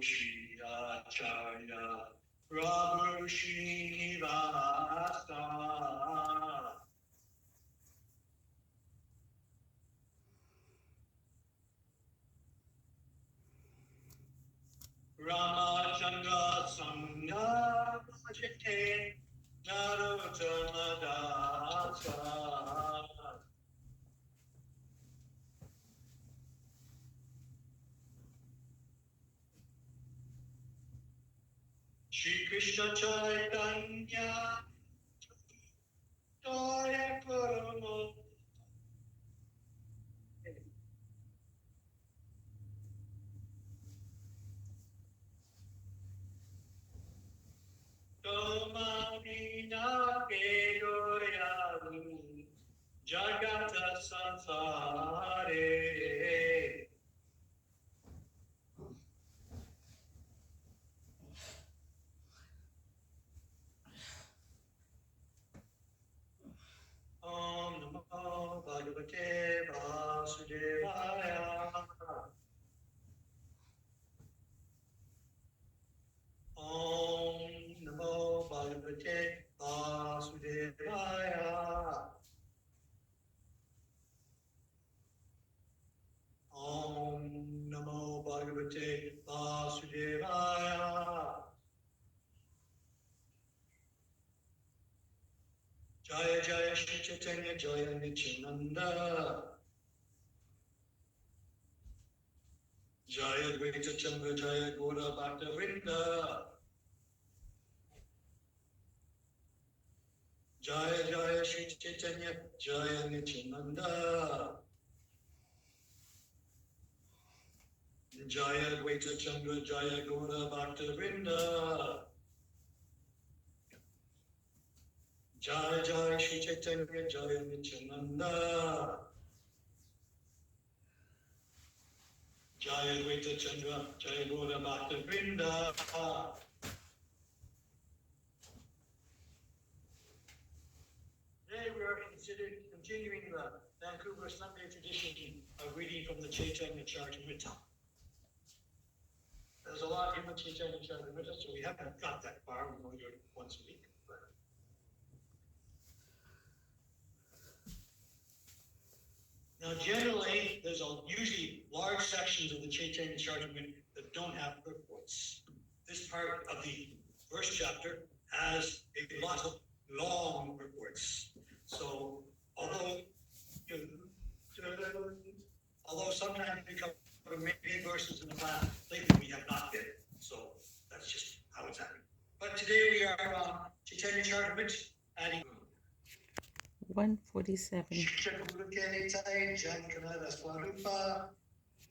Shri Acharya Prabhu Srinivasa Ramachandra Sangha Jite Narottama Dasa Shri Krishna Chaitanya Jaya Parama Tomamina Kedoyalu Jagata Sansare Om Namo Bhagavate Vasudevaya Om Namo Bhagavate Vasudevaya Om Namo Bhagavate Vasudevaya Jaya Jaya Shri Chaitanya Jaya Nityananda Jaya Dvaita Chandra Jaya Gora Bhakta Vrinda Jaya Jaya Shri Chaitanya Jaya Nityananda Jaya Dvaita Chandra Jaya Gora Bhakta Vrinda Jaya Jaya Shri Chaitanya Jaya Nityananda Jaya Dvaita Chandra Jaya Gora Bhakta Vrinda Today we are continuing the Vancouver Sunday tradition of reading from the Chaitanya Charitamrita. There's a lot in the Chaitanya Charitamrita, so we haven't got that far. We only do it once a week. Now, generally, there's usually large sections of the Chaitanya Charitamrita that don't have purports. This part of the first chapter has a lot of long purports. So, although sometimes we cover many verses in the class, lately we have not been. So that's just how it's happening. But today we are on Chaitanya Charitamrita, adding 147.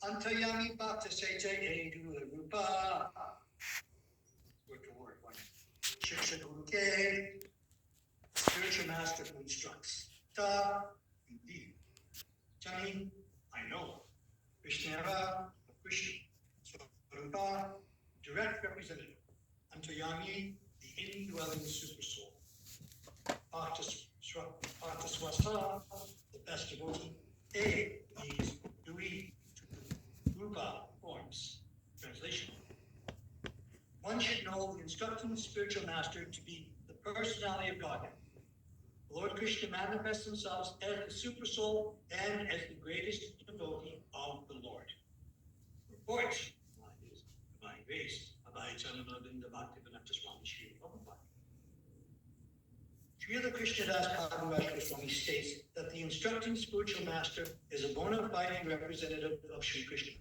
Antayami Bhakta Sete Rupa. Word to word. Shiksha Guru Ke, spiritual master who instructs. Ta, indeed. Jani, I know. Vishnava, Krishna. Swarupa, direct representative. Antayami, the indwelling super soul. Bhakta Swasta, the best devotee. A, these three Rupa forms. Translation. One should know the instructing spiritual master to be the personality of Godhead. Lord Krishna manifests himself as the super soul and as the greatest devotee of the Lord. Report is divine grace. Abhayachanananda Bhaktivedanta Swami Shri Prabhupada. Srila Krishnadas Kaviraj Swami states that the instructing spiritual master is a bona fide representative of Sri Krishna.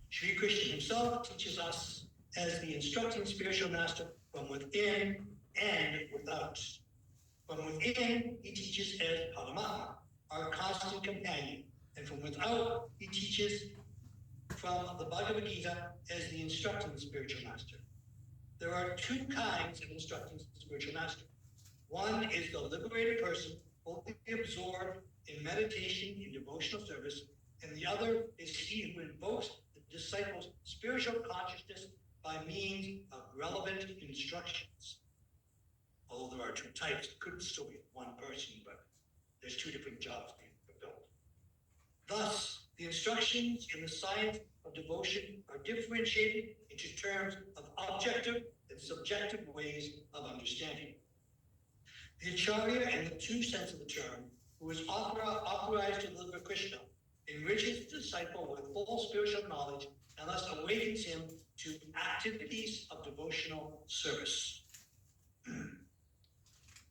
Sri Krishna himself teaches us as the instructing spiritual master from within and without. From within, he teaches as Paramatma, our constant companion, and from without, he teaches from the Bhagavad Gita as the instructing spiritual master. There are two kinds of instructing spiritual master. One is the liberated person, fully absorbed in meditation and devotional service, and the other is he who invokes the disciple's spiritual consciousness by means of relevant instructions. Although there are two types, it could still be one person, but there's two different jobs being fulfilled. Thus, the instructions in the science of devotion are differentiated into terms of objective and subjective ways of understanding. The Acharya, in the true sense of the term, who is authorized to deliver Krishna, enriches the disciple with full spiritual knowledge and thus awakens him to activities of devotional service.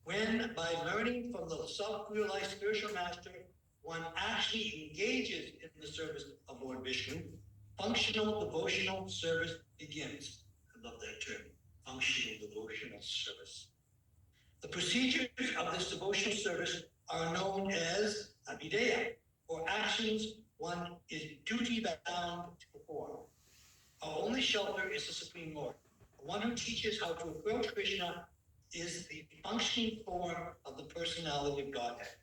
When, by learning from the self-realized spiritual master, one actually engages in the service of Lord Vishnu, functional devotional service begins. I love that term, functional devotional service. The procedures of this devotional service are known as abhideya, or actions one is duty bound to perform. Our only shelter is the Supreme Lord. The one who teaches how to approach Krishna is the functioning form of the personality of Godhead.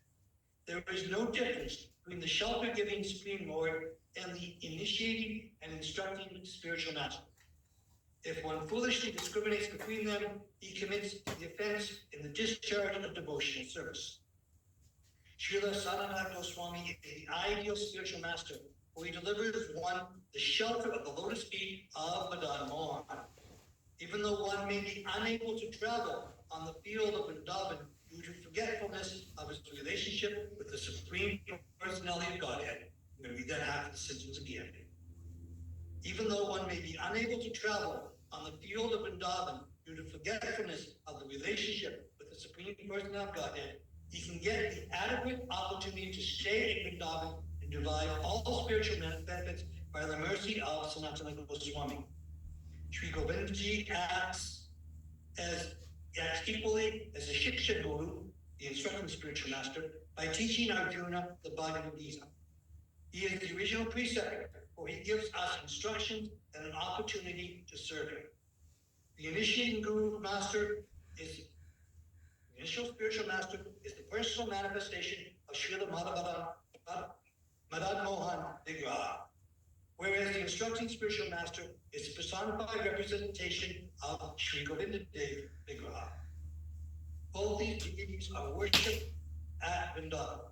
There is no difference between the shelter-giving Supreme Lord and the initiating and instructing spiritual master. If one foolishly discriminates between them, he commits the offense in the discharge of devotional service. Srila Sanatana Goswami is the ideal spiritual master, for he delivers one the shelter of the lotus feet of Madan Mohan. Even though one may be unable to travel on the field of Vrindavan due to forgetfulness of his relationship with the Supreme Personality of Godhead, I'm going to read that half of the sentence again. Even though one may be unable to travel on the field of Vrindavan due to forgetfulness of the relationship with the Supreme Personality of Godhead, he can get the adequate opportunity to stay in Vrindavan and derive all spiritual benefits by the mercy of Sanatana Goswami. Sri Govindji acts equally as a Shiksha Guru, the instructing spiritual master, by teaching Arjuna the Bhagavad Gita. He is the original preceptor, for he gives us instructions and an opportunity to serve him. The initiating Guru Master is the initial spiritual master is the personal manifestation of Srila Madan Mohan Vigraha, whereas the instructing spiritual master is the personified representation of Sri Govinda Dev Vigraha. Both these deities are worshipped at Vrindavan.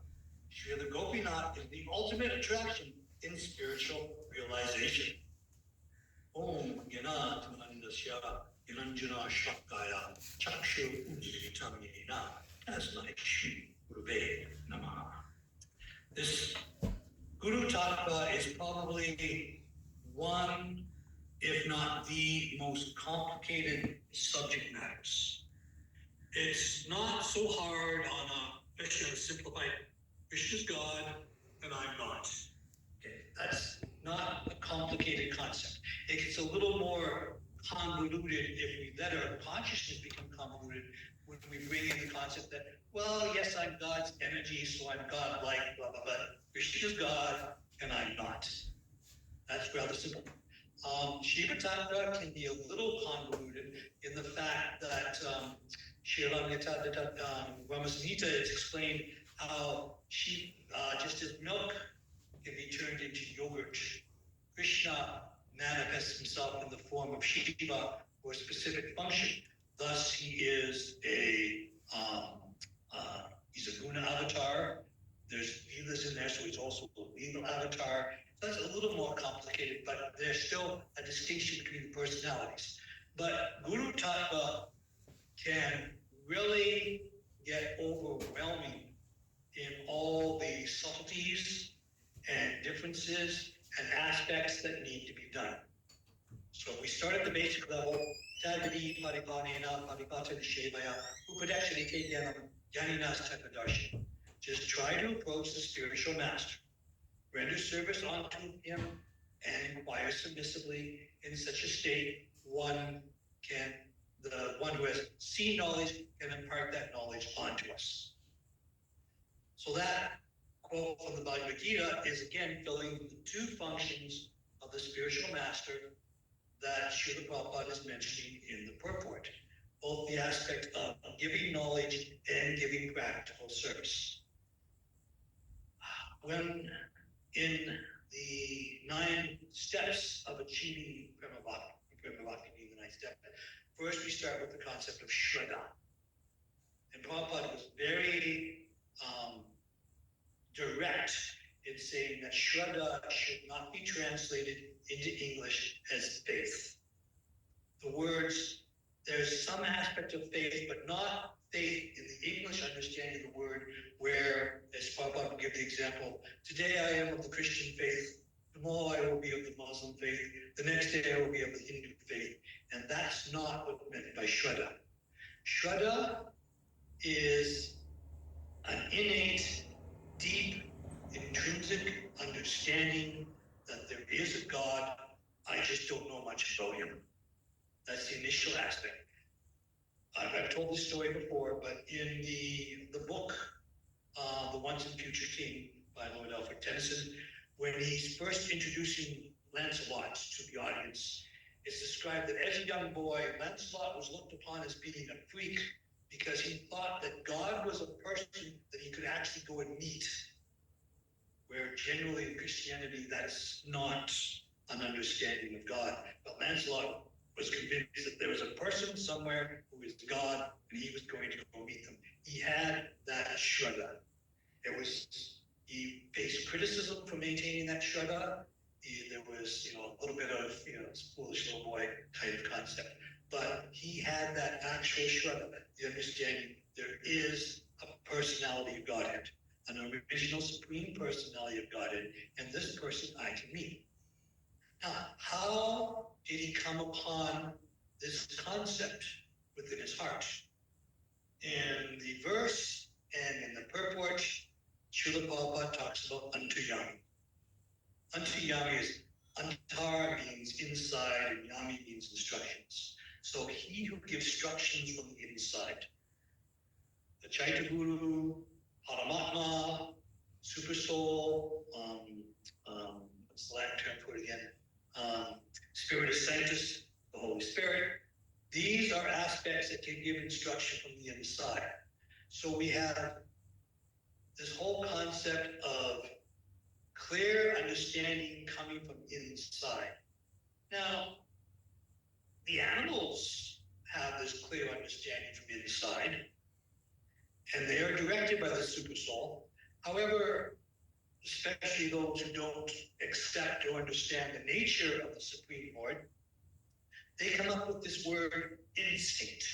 Srila Gopinath is the ultimate attraction in spiritual realization. Om Yanat Mandasya Yananjana Shakaya Chakshu Udritam Yena Tasmai Shri Guruve Namaha. This Guru Tattva is probably one, if not the most complicated subject matters. It's not so hard on a Krishna simplified Krishna's God and I'm not. Okay, that's not a complicated concept. It gets a little more convoluted if we let our consciousness become convoluted when we bring in the concept that, well, yes, I'm God's energy, so I'm God-like, blah, blah, blah. Krishna's God and I'm not. That's rather simple. Shiva Tattva can be a little convoluted in the fact that Ramasamhita has explained how just as milk can be turned into yogurt, Krishna manifests himself in the form of Shiva for a specific function. Thus, he's a guna avatar. There's Leelas in there, so he's also a Leela avatar. So that's a little more complicated, but there's still a distinction between the personalities. But Guru Tattva can really get overwhelming in all the subtleties and differences and aspects that need to be done. So we start at the basic level, Tadvidi Paripanena Paripata Nishevaya, Upadakshani Tedyanam Janinas Tapadarshi. Just try to approach the spiritual master, render service unto him, and inquire submissively. In such a state, the one who has seen knowledge can impart that knowledge onto us. So that quote from the Bhagavad Gita is again filling the two functions of the spiritual master that Srila Prabhupada is mentioning in the purport, both the aspect of giving knowledge and giving practical service. When in the 9 steps of achieving Prema Bhakti being the 9th step, first we start with the concept of Shraddha. And Prabhupada was very direct in saying that Shraddha should not be translated into English as faith. aspect of faith, but not faith in the English understanding of the word, where, as Prabhupada would give the example, today I am of the Christian faith, tomorrow I will be of the Muslim faith, the next day I will be of the Hindu faith. And that's not what's meant by Shraddha. Shraddha is an innate, deep, intrinsic understanding that there is a God, I just don't know much about him. That's the initial aspect. I've told this story before, but in the book, The Once and Future King by Lord Alfred Tennyson, when he's first introducing Lancelot to the audience, it's described that as a young boy, Lancelot was looked upon as being a freak because he thought that God was a person that he could actually go and meet, where generally in Christianity, that's not an understanding of God. But Lancelot was convinced that there was a person somewhere who is God, and he was going to go meet them. He had that Shraddha. He faced criticism for maintaining that Shraddha. There was, a little bit of, foolish little boy kind of concept. But he had that actual Shraddha, the understanding there is a personality of Godhead, an original supreme personality of Godhead, and this person I can meet. Now, how did he come upon this concept within his heart? In the verse and in the purport, Srila Prabhupada talks about Antayami. Antayami is, Antar means inside and Yami means instructions. So he who gives instructions from the inside. The Chaitya Guru, Paramatma, Super Soul, what's the Latin term for it again? Spiritus Sanctus, the Holy Spirit. These are aspects that can give instruction from the inside. So we have this whole concept of clear understanding coming from inside. Now, the animals have this clear understanding from inside, and they are directed by the Super Soul. However, especially those who don't accept or understand the nature of the Supreme Lord, they come up with this word instinct,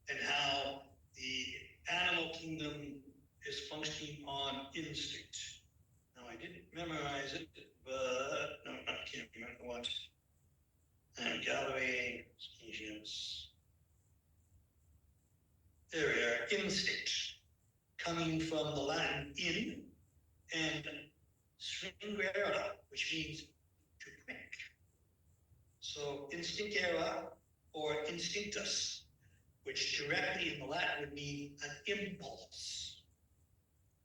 and how the animal kingdom is functioning on instinct. Now, I didn't memorize it, but no, I can't remember what. Gallery, species. There we are, instinct, coming from the Latin in and stringere, which means to prick. So instincere or instinctus, which directly in the Latin would mean an impulse,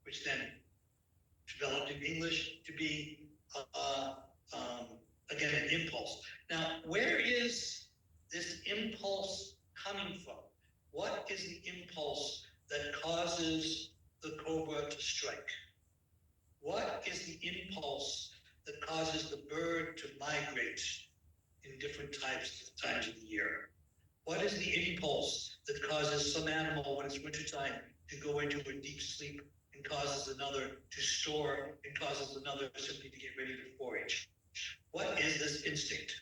which then developed in English to be, again, an impulse. Now, where is this impulse coming from? What is the impulse that causes the cobra to strike? What is the impulse that causes the bird to migrate in different times of the year? What is the impulse that causes some animal when it's wintertime to go into a deep sleep and causes another to store and causes another simply to get ready to forage? What is this instinct?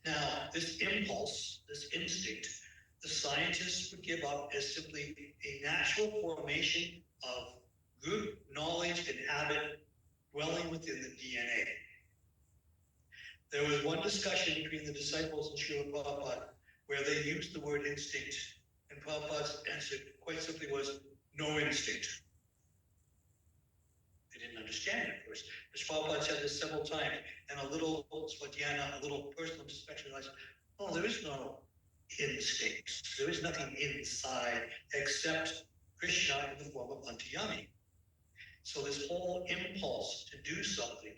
Now, this impulse, this instinct, the scientists would give up as simply a natural formation of group knowledge and habit dwelling within the DNA. There was one discussion between the disciples and Srila Prabhupada where they used the word instinct, and Prabhupada's answer quite simply was no instinct. They didn't understand it at first. Because Prabhupada said this several times, and a little swadhyana, a little personal inspection, realized, oh, there is no instinct. There is nothing inside except Krishna in the form of Antayami. So this whole impulse to do something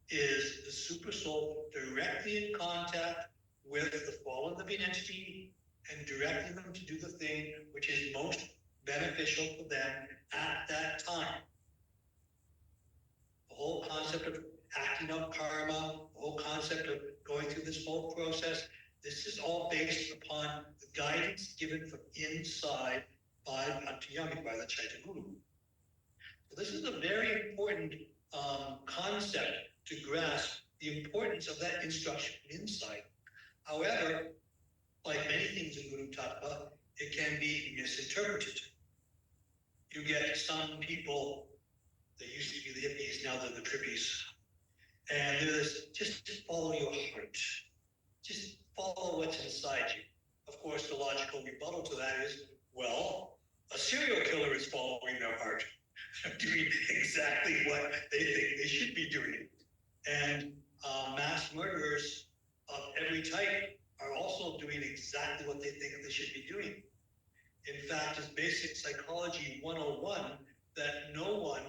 is the super soul directly in contact with the fallen living entity and directing them to do the thing which is most beneficial for them at that time. The whole concept of acting out karma, the whole concept of going through this whole process, this is all based upon the guidance given from inside by Antayami, by the Chaitya Guru. So this is a very important concept to grasp the importance of that instruction inside. However, like many things in Guru Tattva, it can be misinterpreted. You get some people, they used to be the hippies, now they're the trippies. And they're this, just follow your heart. Just follow what's inside you. Of course, the logical rebuttal to that is, well, a serial killer is following their heart, doing exactly what they think they should be doing. And mass murderers of every type are also doing exactly what they think they should be doing. In fact, it's basic psychology 101 that no one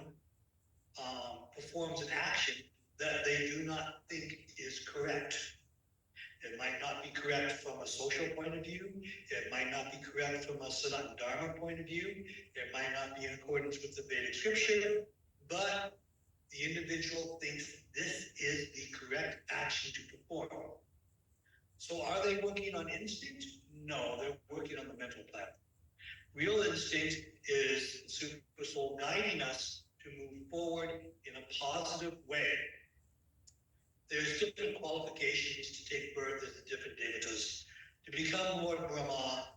performs an action that they do not think is correct. It might not be correct from a social point of view. It might not be correct from a Sanatana Dharma point of view. It might not be in accordance with the Vedic scripture, but the individual thinks this is the correct action to perform. So are they working on instinct? No, they're working on the mental platform. Real instinct is the super soul guiding us to move forward in a positive way. There's different qualifications to take birth as the different devatas. To become Lord Brahma,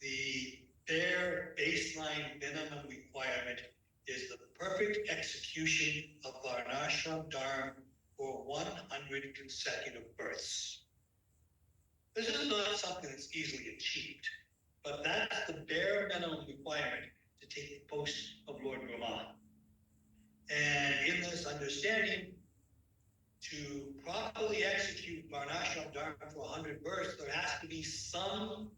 the bare baseline minimum requirement is the perfect execution of Varnashram Dharma for 100 consecutive births. This is not something that's easily achieved, but that's the bare minimum requirement to take the post of Lord Brahma. And in this understanding, to properly execute Varnashram Dharma for 100 births, there has to be some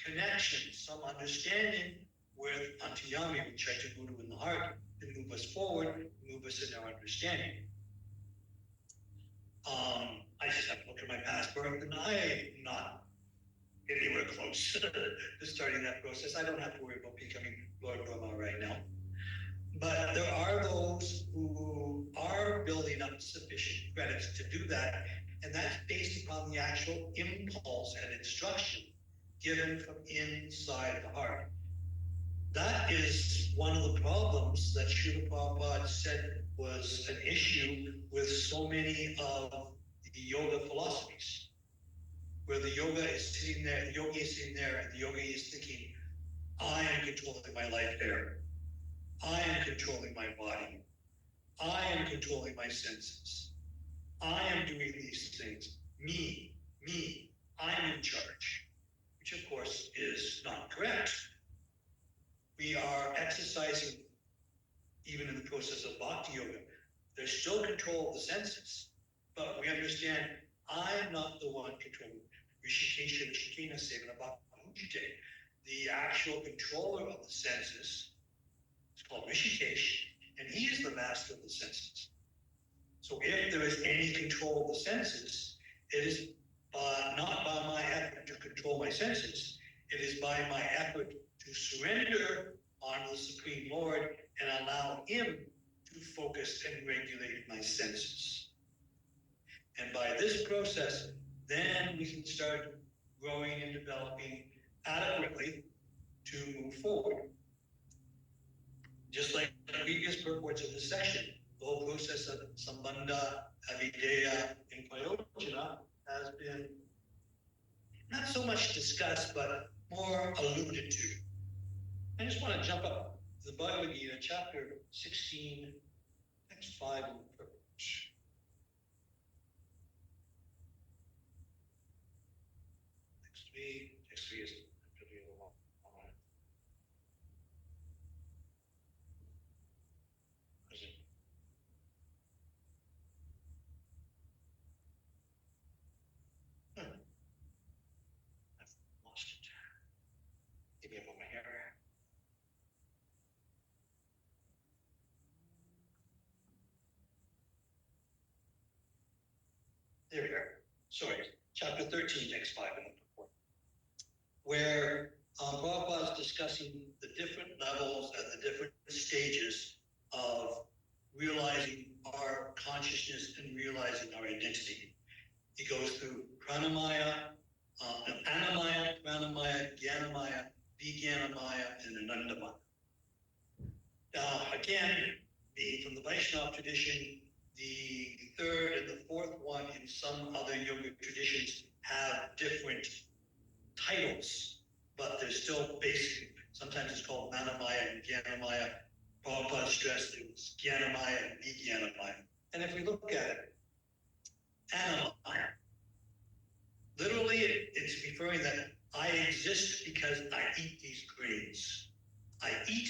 connection, some understanding with Antiyami, which I took Guru in the heart, to move us forward, move us in our understanding. I just have to look at my past birth, and I'm not anywhere close to starting that process. I don't have to worry about becoming Lord Brahma right now. But there are those who are building up sufficient credits to do that, and that's based upon the actual impulse and instruction given from inside the heart. That is one of the problems that Srila Prabhupada said was an issue with so many of the yoga philosophies, where the yoga is sitting there, the yogi is sitting there, and the yogi is thinking, I am controlling my life there. I am controlling my body. I am controlling my senses. I am doing these things. Me, I'm in charge, which of course is not correct. We are exercising, even in the process of bhakti yoga, there's still control of the senses, but we understand I'm not the one controlling. Rishikesha, Rishikena, Sevana Bhakti. The actual controller of the senses is called Rishikesh, and he is the master of the senses. So if there is any control of the senses, it is not by my effort to control my senses, it is by my effort to surrender onto the Supreme Lord and allow him to focus and regulate my senses. And by this process, then we can start growing and developing adequately to move forward. Just like the previous purports of this section, the whole process of Sambandha, Avideya, and Prayojana has been not so much discussed, but more alluded to. I just want to jump up to the Bhagavad Gita, chapter 16, text 5 in the purport. Text 3 is pretty long. I've lost it. Maybe I'm on my hair. There we are. Sorry, chapter 13, text 5 in the purport, where Prabhupada is discussing the different levels and the different stages of realizing our consciousness and realizing our identity. He goes through Pranamaya, Annamaya, Pranamaya, Jnanamaya, Vijnanamaya, and Anandamaya. Now, again, being from the Vaishnava tradition, the third and the fourth one in some other yogic traditions have different titles, but they're still basic. Sometimes it's called Manamaya and Gyanamaya. Prabhupada stressed it was Gyanamaya and Vijnanamaya. And if we look at it, Anamaya, literally it's referring that I exist because I eat these grains. I eat,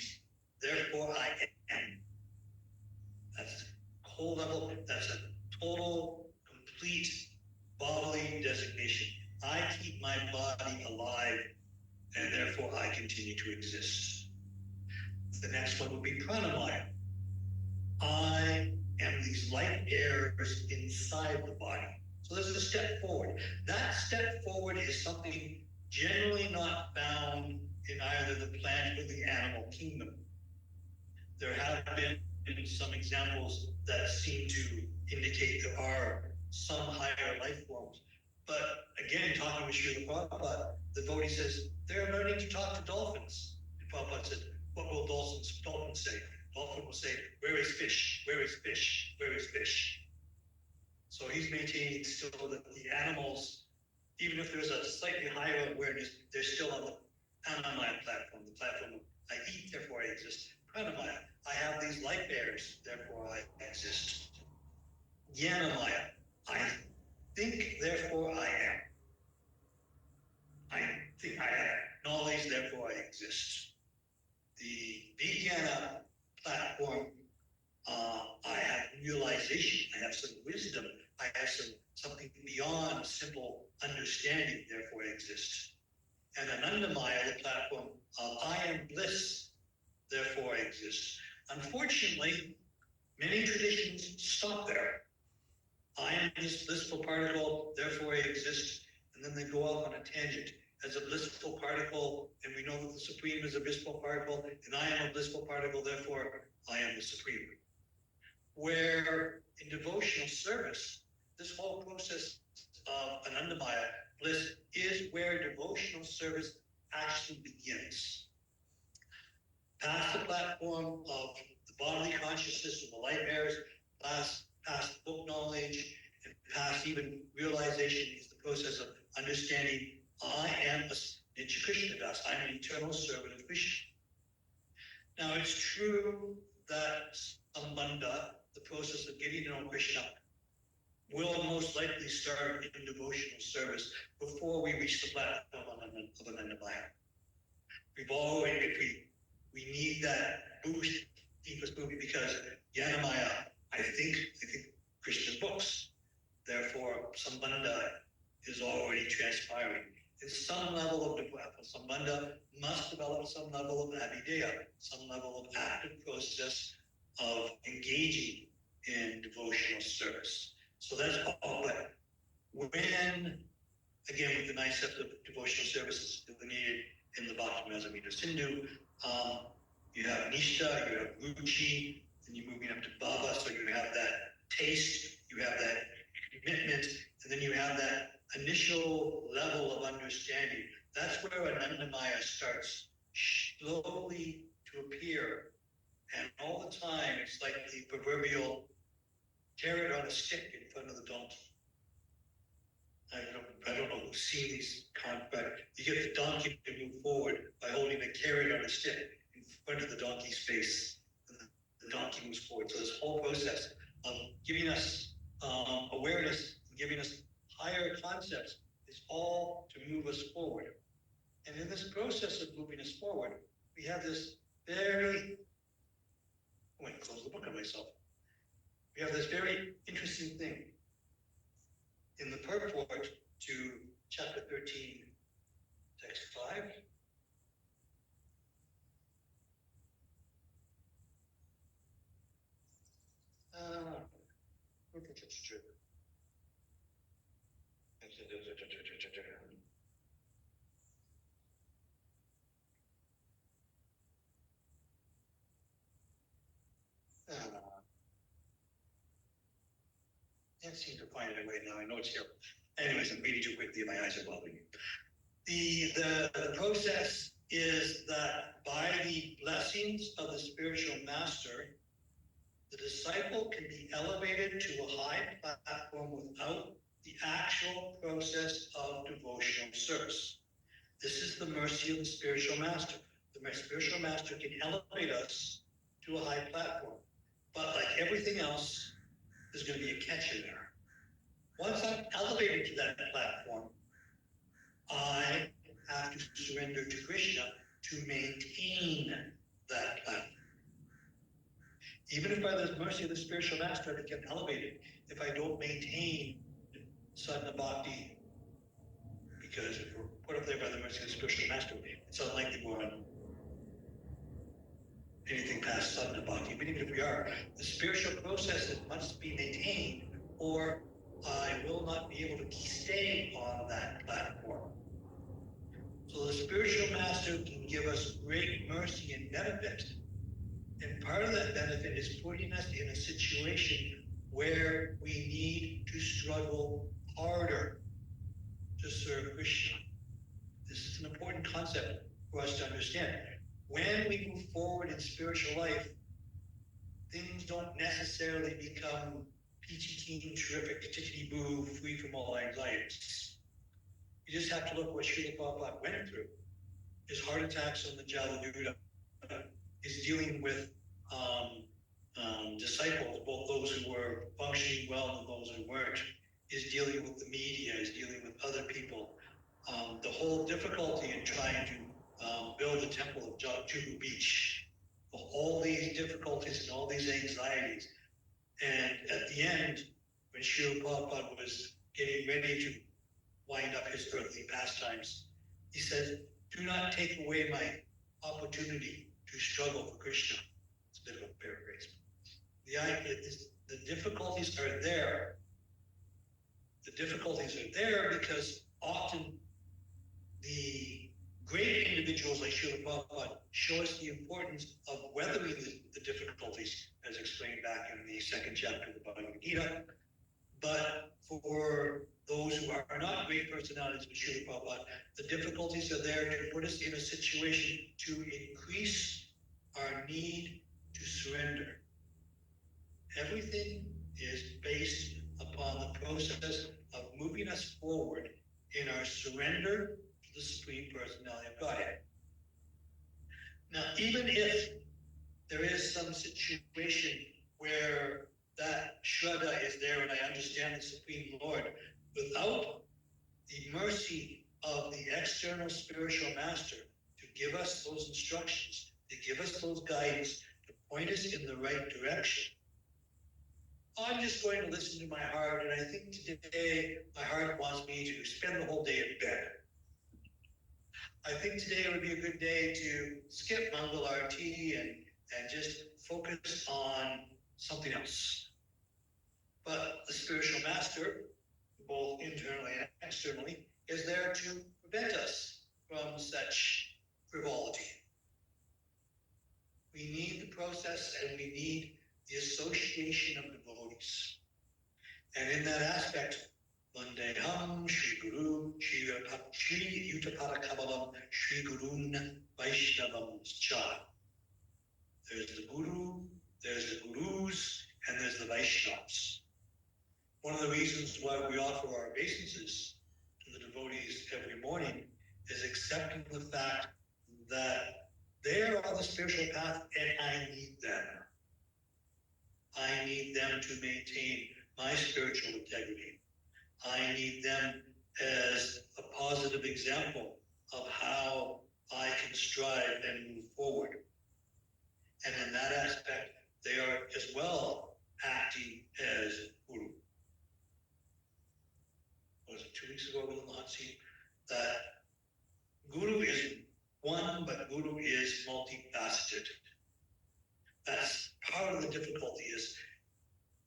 therefore I am. That's a whole level, that's a total, complete bodily designation. I keep my body alive, and therefore I continue to exist. The next one would be pranamaya. I am these light airs inside the body. So there's a step forward. That step forward is something generally not found in either the plant or the animal kingdom. There have been some examples that seem to indicate there are some higher life forms. But again, talking with Srila Prabhupada, the devotee says, they're learning to talk to dolphins. And Prabhupada said, what will dolphins say? Dolphin will say, where is fish? Where is fish? Where is fish? So he's maintaining still that the animals, even if there's a slightly higher awareness, they're still on the Anamaya platform, the platform of I eat, therefore I exist. Pranamaya, I have these light bearers, therefore I exist. Jnanamaya, I think, therefore I am. I think I have knowledge, therefore I exist. The Vijnana platform, I have realization, I have some wisdom, I have something beyond simple understanding, therefore I exist. And Anandamaya, the platform, I am bliss, therefore I exist. Unfortunately, many traditions stop there. I am this blissful particle, therefore I exist, and then they go off on a tangent. As a blissful particle, and we know that the Supreme is a blissful particle, and I am a blissful particle, therefore I am the Supreme. Where in devotional service, this whole process of Anandamaya, bliss, is where devotional service actually begins. Past the platform of the bodily consciousness of the light bearers, past book knowledge, and past even realization is the process of understanding I am a Nitya Krishna Das. I'm an eternal servant of Krishna. Now it's true that Sambandha, the process of getting to know Krishna, will most likely start in devotional service before we reach the platform of Anandamaya. We've already, we need that boost, deepest movie, because Jnanamaya, I think Krishna's books. Therefore, Sambandha is already transpiring. There's some level of Sambandha must develop some level of Abhideya, some level of active process of engaging in devotional service. So that's all. But when, again, with the 9 steps of devotional services delineated in the Bhakti Rasamrita Sindhu, you have Nishtha, you have Ruchi, and you're moving up to Bhava, so you have that taste, you have that commitment, and then you have that initial level of understanding. That's where Anandamaya starts slowly to appear. And all the time, it's like the proverbial carrot on a stick in front of the donkey. I don't know who's seen these but you get the donkey to move forward by holding a carrot on a stick in front of the donkey's face. And the donkey moves forward. So this whole process of giving us awareness, giving us higher concepts is all to move us forward. And in this process of moving us forward, we have this very, I'm going to close the book on myself. We have this very interesting thing. In the purport to chapter 13, text 5, can't seem to find it right now. I know it's here. Anyways, I'm reading too quickly. My eyes are bothering me. The process is that by the blessings of the spiritual master, the disciple can be elevated to a high platform without the actual process of devotional service. This is the mercy of the spiritual master. The spiritual master can elevate us to a high platform. But like everything else, there's going to be a catch in there. Once I'm elevated to that platform, I have to surrender to Krishna to maintain that platform. Even if by the mercy of the spiritual master I become elevated, if I don't maintain sadhana bhakti, because if we're put up there by the mercy of the spiritual master, it's unlikely we're on anything past sadhana bhakti. But even if we are, the spiritual processes must be maintained, or I will not be able to stay on that platform. So the spiritual master can give us great mercy and benefit. And part of that benefit is putting us in a situation where we need to struggle harder to serve Krishna. This is an important concept for us to understand. When we move forward in spiritual life, things don't necessarily become peachy keen, terrific, tickety-boo, free from all anxieties. You just have to look what Srila Prabhupada went through. His heart attacks on the Jaladuta, is dealing with disciples, both those who were functioning well and those who weren't, is dealing with the media, is dealing with other people. The whole difficulty in trying to build the temple of Juhu Beach, all these difficulties and all these anxieties. And at the end, when Srila Prabhupada was getting ready to wind up his earthly pastimes, he said, "Do not take away my opportunity to struggle for Krishna." It's a bit of a paraphrase. The idea is the difficulties are there. The difficulties are there because often the great individuals like Srila Prabhupada show us the importance of weathering the difficulties, as explained back in the second chapter of the Bhagavad Gita. But for those who are not great personalities with Srila Prabhupada, the difficulties are there to put us in a situation to increase our need to surrender. Everything is based upon the process of moving us forward in our surrender to the Supreme Personality of Godhead. Now, even if there is some situation where that Shraddha is there and I understand the Supreme Lord, without the mercy of the external spiritual master to give us those instructions, to give us those guidance, to point us in the right direction, I'm just going to listen to my heart, and I think today my heart wants me to spend the whole day in bed. I think today would be a good day to skip Mangal Arati and just focus on something else. But the spiritual master, both internally and externally, is there to prevent us from such frivolity. We need the process and we need the association of devotees. And in that aspect, Vandeham Shri Guru Shri Yutapada Kavalam Shri Gurun Vaishnavam Cha. There's the Guru, there's the Gurus, and there's the Vaishnavas. One of the reasons why we offer our obeisances to the devotees every morning is accepting the fact that they are on the spiritual path and I need them. I need them to maintain my spiritual integrity. I need them as a positive example of how I can strive and move forward. And in that aspect, they are as well acting as Guru. Was it 2 weeks ago with the hot seat? That Guru is one, but Guru is multifaceted. That's part of the difficulty is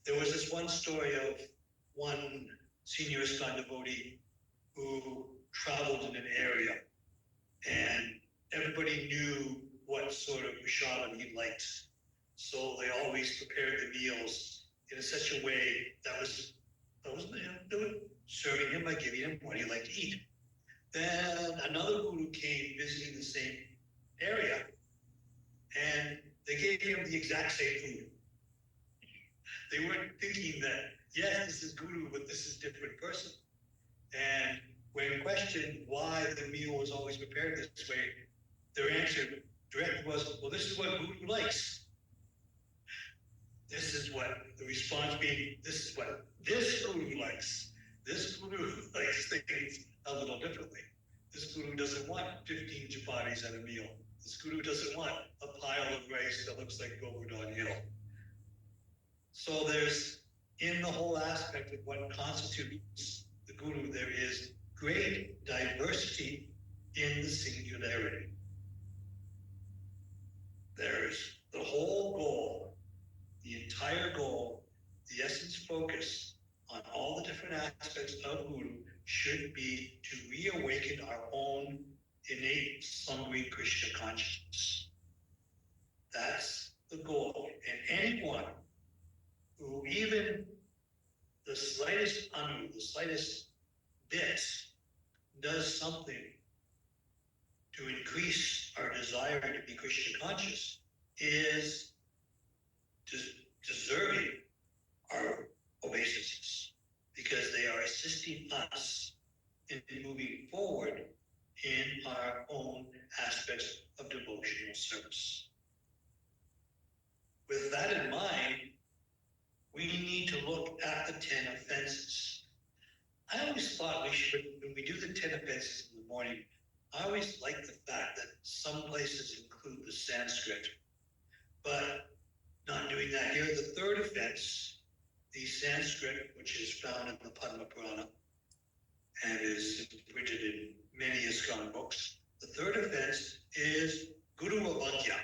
there was this one story of one senior ISKCON devotee who traveled in an area and everybody knew what sort of prashadam he liked. So they always prepared the meals in such a way that was serving him by giving him what he liked to eat. Then another guru came visiting the same area and they gave him the exact same food. They weren't thinking that, yes, this is guru, but this is a different person. And when questioned question why the meal was always prepared this way, their answer directly was, well, this is what Guru likes. This is what the response being, this is what this Guru likes. This Guru likes things a little differently. This Guru doesn't want 15 chapatis at a meal. This Guru doesn't want a pile of rice that looks like Govardhan Hill. So there's, in the whole aspect of what constitutes the Guru, there is great diversity in the singularity. There's the whole goal, the entire goal, the essence focus on all the different aspects of Guru should be to reawaken our own innate Sangri Krishna consciousness. That's the goal. And anyone who even the slightest anu, the slightest bit, does something to increase our desire to be Krishna conscious is deserving our obeisances, because they are assisting us in moving forward in our own aspects of devotional service. With that in mind, we need to look at the 10 offenses. I always thought we should, when we do the 10 offenses in the morning, I always like the fact that some places include the Sanskrit, but not doing that here. The third offense, the Sanskrit, which is found in the Padma Purana and is printed in many ISKCON books, the third offense is Guru Avadhya.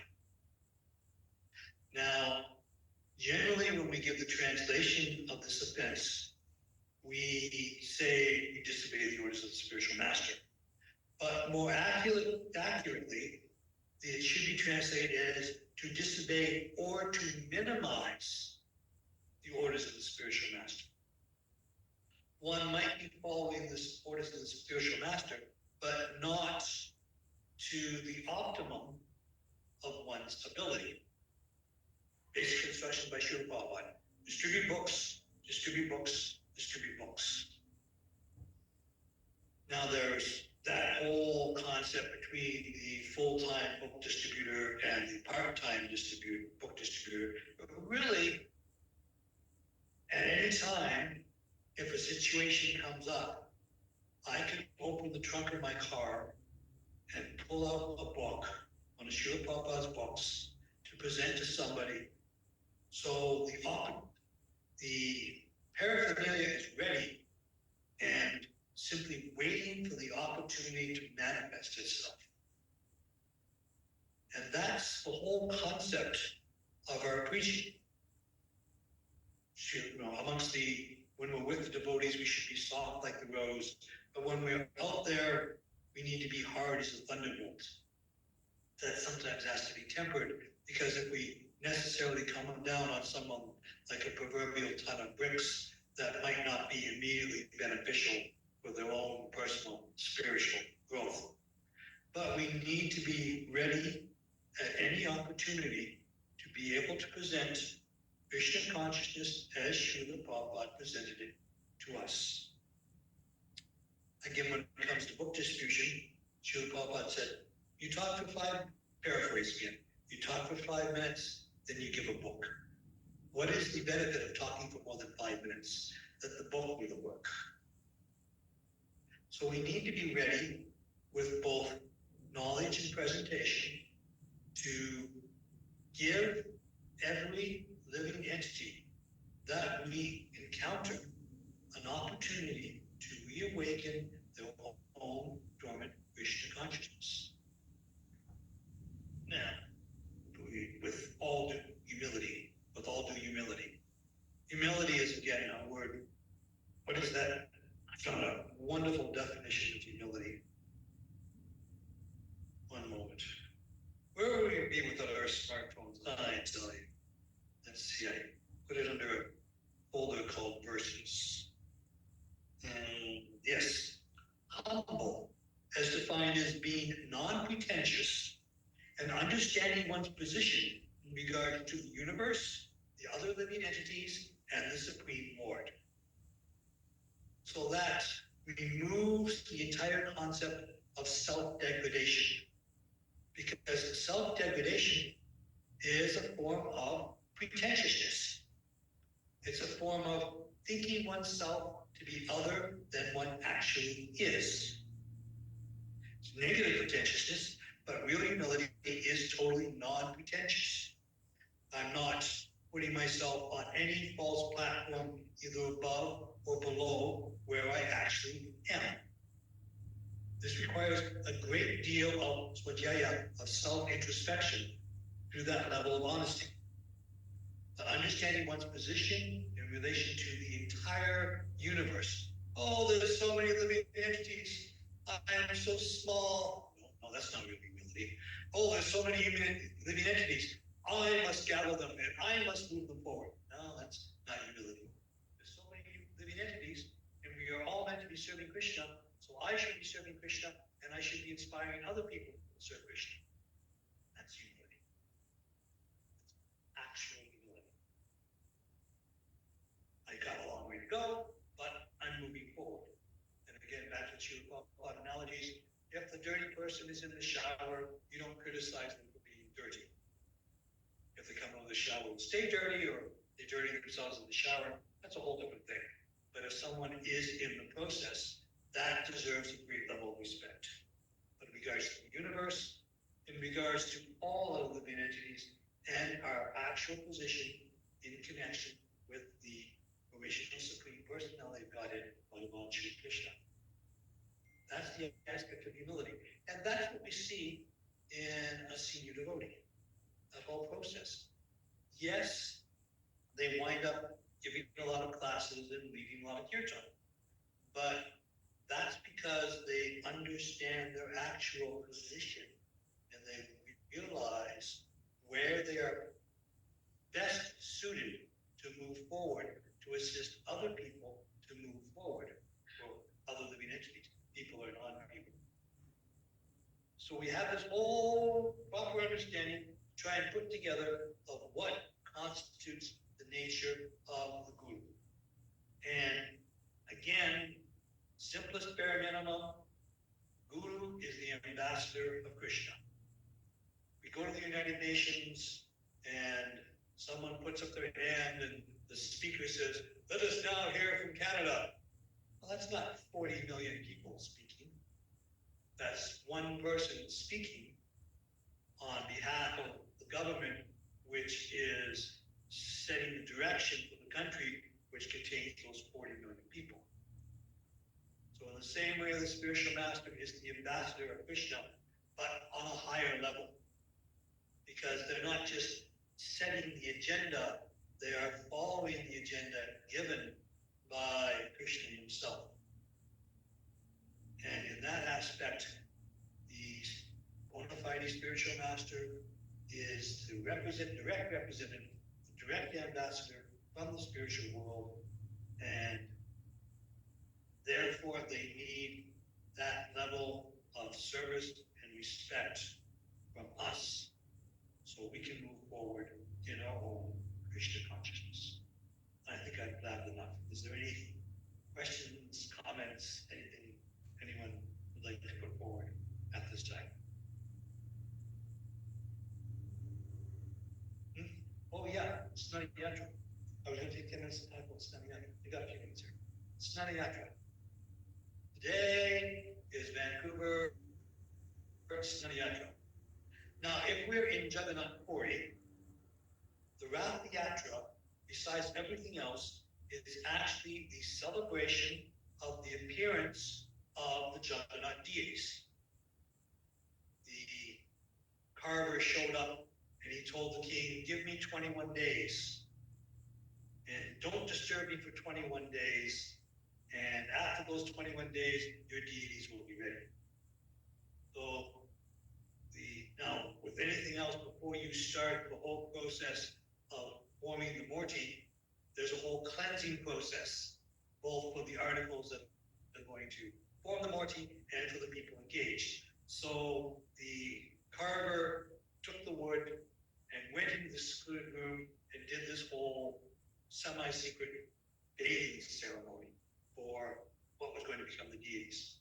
Now, generally when we give the translation of this offense, we say you disobey the orders of the spiritual master. But more accurately, it should be translated as to disobey or to minimize the orders of the spiritual master. One might be following the orders of the spiritual master, but not to the optimum of one's ability. Basic instructions by Srila Prabhupada. Distribute books, distribute books, distribute books. Now there's that whole concept between the full-time book distributor and the part-time book distributor. But really, at any time, if a situation comes up, I can open the trunk of my car and pull out a book, one of Srila Prabhupada's books, to present to somebody. So the paraphernalia is ready and simply waiting for the opportunity to manifest itself. And that's the whole concept of our preaching. When we're with the devotees, we should be soft like the rose. But when we're out there, we need to be hard as a thunderbolt. That sometimes has to be tempered, because if we necessarily come down on someone like a proverbial ton of bricks, that might not be immediately beneficial for their own personal spiritual growth. But we need to be ready at any opportunity to be able to present Krishna consciousness as Srila Prabhupada presented it to us. Again, when it comes to book distribution, Srila Prabhupada said, you talk for paraphrase again, you talk for 5 minutes, then you give a book. What is the benefit of talking for more than 5 minutes? That the book will work. So we need to be ready with both knowledge and presentation to give every living entity that we encounter an opportunity to reawaken their own dormant Krishna consciousness. Now, with all due humility, humility is again a word. What is that? I found a wonderful definition of humility. One moment. Where would we be without our smartphones? I tell you. Let's see, I put it under a folder called verses. Yes, humble, as defined as being non-pretentious and understanding one's position in regard to the universe, the other living entities, and the Supreme Lord. So that removes the entire concept of self-degradation, because self-degradation is a form of pretentiousness. It's a form of thinking oneself to be other than one actually is. It's negative pretentiousness, but real humility is totally non-pretentious. I'm not putting myself on any false platform, either above or below where I actually am. This requires a great deal of swadhyaya, of self-introspection, through that level of honesty. Understanding one's position in relation to the entire universe. Oh, there's so many living entities. I am so small. No, that's not real humility. Oh, there's so many living entities. I must gather them and I must move them forward. No, that's not humility. There's so many living entities, and we are all meant to be serving Krishna. So I should be serving Krishna, and I should be inspiring other people to serve Krishna. That's humility. That's actual humility. I got a long way to go, but I'm moving forward. And again, back to Srila Prabhupada analogies. If the dirty person is in the shower, you don't criticize them for being dirty. If they come out of the shower and stay dirty, or they dirty themselves in the shower, that's a whole different thing. But if someone is in the process, that deserves a great level of respect. But in regards to the universe, in regards to all of the living entities, and our actual position in connection with the original Supreme Personality of Godhead, Bhagavan Sri Krishna. That's the aspect of humility. And that's what we see in a senior devotee, the whole process. Yes, they wind up giving a lot of classes and leading a lot of kirtan, but that's because they understand their actual position and they realize where they are best suited to move forward, to assist other people to move forward, or other living entities, people or non-people. So we have this whole proper understanding, try and put together of what constitutes the nature of the Guru. And again, simplest bare minimum, Guru is the ambassador of Krishna. We go to the United Nations and someone puts up their hand and the speaker says, "Let us now hear from Canada." Well, that's not 40 million people speaking. That's one person speaking on behalf of the government, which is setting the direction for the country, which contains those 40 million people. So in the same way, the spiritual master is the ambassador of Krishna, but on a higher level. Because they're not just setting the agenda, they are following the agenda given by Krishna himself. And in that aspect, the bona fide spiritual master is the direct representative, the direct ambassador from the spiritual world, and therefore they need that level of service and respect from us so we can move forward in our own Krishna consciousness. I think I've blabbed enough. Is there any questions, comments, anything anyone would like to put forward at this time? Oh yeah, Snani Yatra. I was going to take 10 minutes of time for Snani Yatra. You got a few minutes here. Snani Yatra. Today is Vancouver Snani Yatra. Now, if we're in Jagannath Puri, the Rath Yatra, besides everything else, is actually the celebration of the appearance of the Jagannath deities. The carver showed up and he told the king, "Give me 21 days and don't disturb me for 21 days. And after those 21 days, your deities will be ready." So now, with anything else, before you start the whole process of forming the Murti, there's a whole cleansing process, both for the articles that are going to form the Murti and for the people engaged. So the carver took the wood and went into the secluded room and did this whole semi-secret bathing ceremony for what was going to become the deities.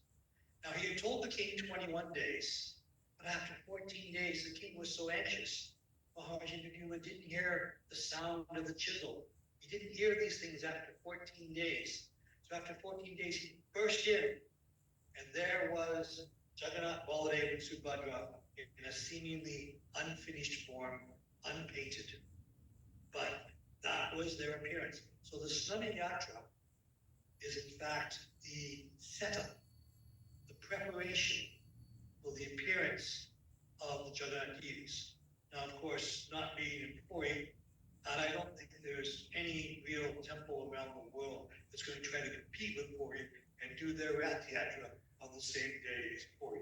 Now, he had told the king 21 days, but after 14 days, the king was so anxious. Maharaj Indradyumna didn't hear the sound of the chisel. He didn't hear these things after 14 days. So after 14 days, he burst in, and there was Jagannath, Baladev, and Subhadra in a seemingly unfinished form, unpainted. But that was their appearance. So the Snana Yatra is in fact the setup, the preparation for the appearance of the Jagannath deities. Now, of course, not being in Puri, and I don't think there's any real temple around the world that's going to try to compete with Puri and do their Rath Yatra on the same day as Puri.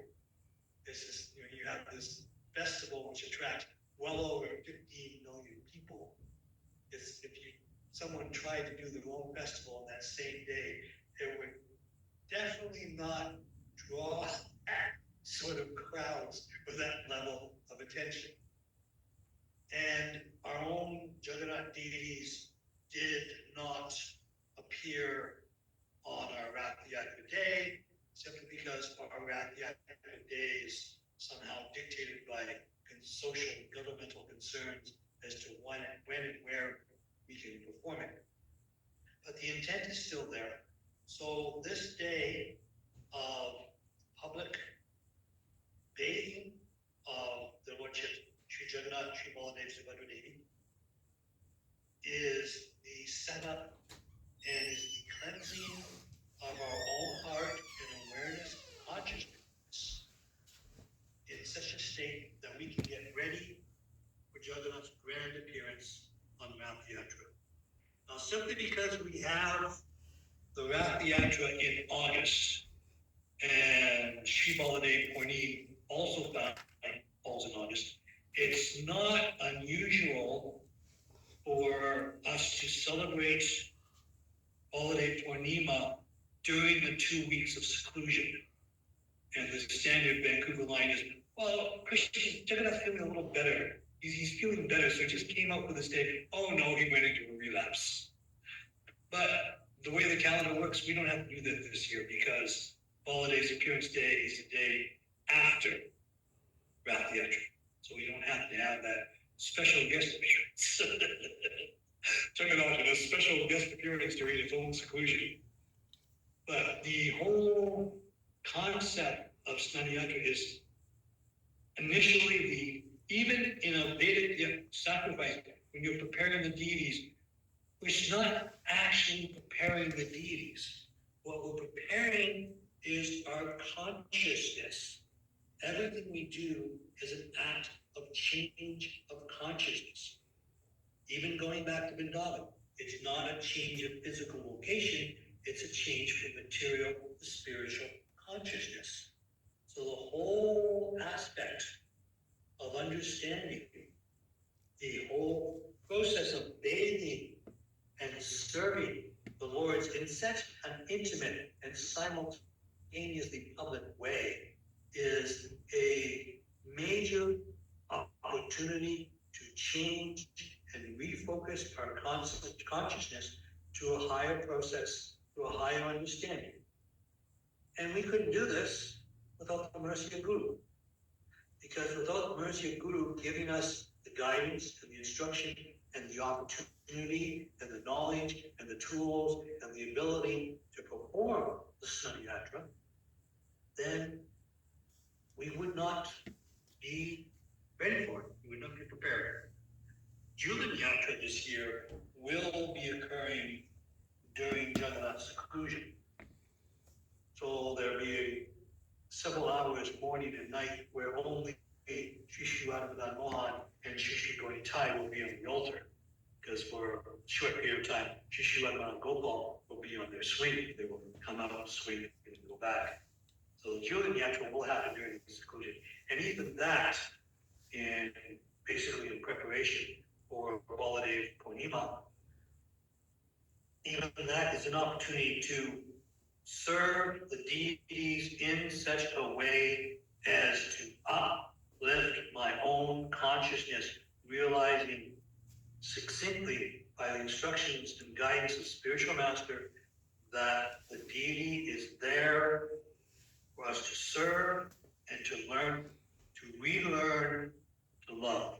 This is, you have this festival which attracts well over 15 million people. If someone tried to do their own festival on that same day, it would definitely not draw sort of crowds with that level of attention. And our own Jagannath deities did not appear on our Rath Yatra day, simply because our Rath Yatra day is somehow dictated by social and governmental concerns as to when and where we can perform it. But the intent is still there. So this day of public bathing of the Lordship Sri Jagannath, Sri Baladev, Subhadra Devi is the setup and is the cleansing of our own heart and awareness and consciousness in such a state that we can get ready for Jagannath's grand appearance on Rath Yatra. Now, simply because we have the Rath Yatra in August, and Sri Baladev Purnim also falls in August, it's not unusual for us to celebrate Baladev Purnima during the 2 weeks of seclusion. And the standard Vancouver line is, well, Krishna, Jagannath's feeling a little better. He's feeling better, so he just came up with this day. Oh no, he went into a relapse. But the way the calendar works, we don't have to do that this year because Baladev's appearance day is the day after Rath Yatra. So we don't have to have that special guest appearance. Jagannath had a special guest appearance during his own seclusion. But the whole concept of Snana Yatra is initially even in a Vedic sacrifice, when you're preparing the deities, which is not actually preparing the deities. What we're preparing is our consciousness. Everything we do is an act of change of consciousness. Even going back to Vrindavan, it's not a change of physical location, it's a change from material to spiritual consciousness. So the whole aspect of understanding the whole process of bathing and serving the Lord's in such an intimate and simultaneously public way is a major opportunity to change and refocus our consciousness to a higher process, to a higher understanding. And we couldn't do this without the mercy of Guru. Because without the mercy of Guru giving us the guidance and the instruction and the opportunity and the knowledge and the tools and the ability to perform the Snana Yatra, then we would not be ready for it. We would not be prepared. Julan Yatra this year will be occurring during Jagannath's seclusion. So there'll be several hours, morning and night, where only Sri Sri Radha Mohan and Sri Sri Gauri Tai will be on the altar. Because for a short period of time, Sri Sri Radha Gopal will be on their swing. They will come out on the swing and go back. So Julan Yatra will happen during the seclusion. And even that, basically in preparation for Baladev Purnima, even that is an opportunity to serve the deities in such a way as to uplift my own consciousness, realizing succinctly by the instructions and guidance of spiritual master that the deity is there for us to serve and to learn, to relearn to love.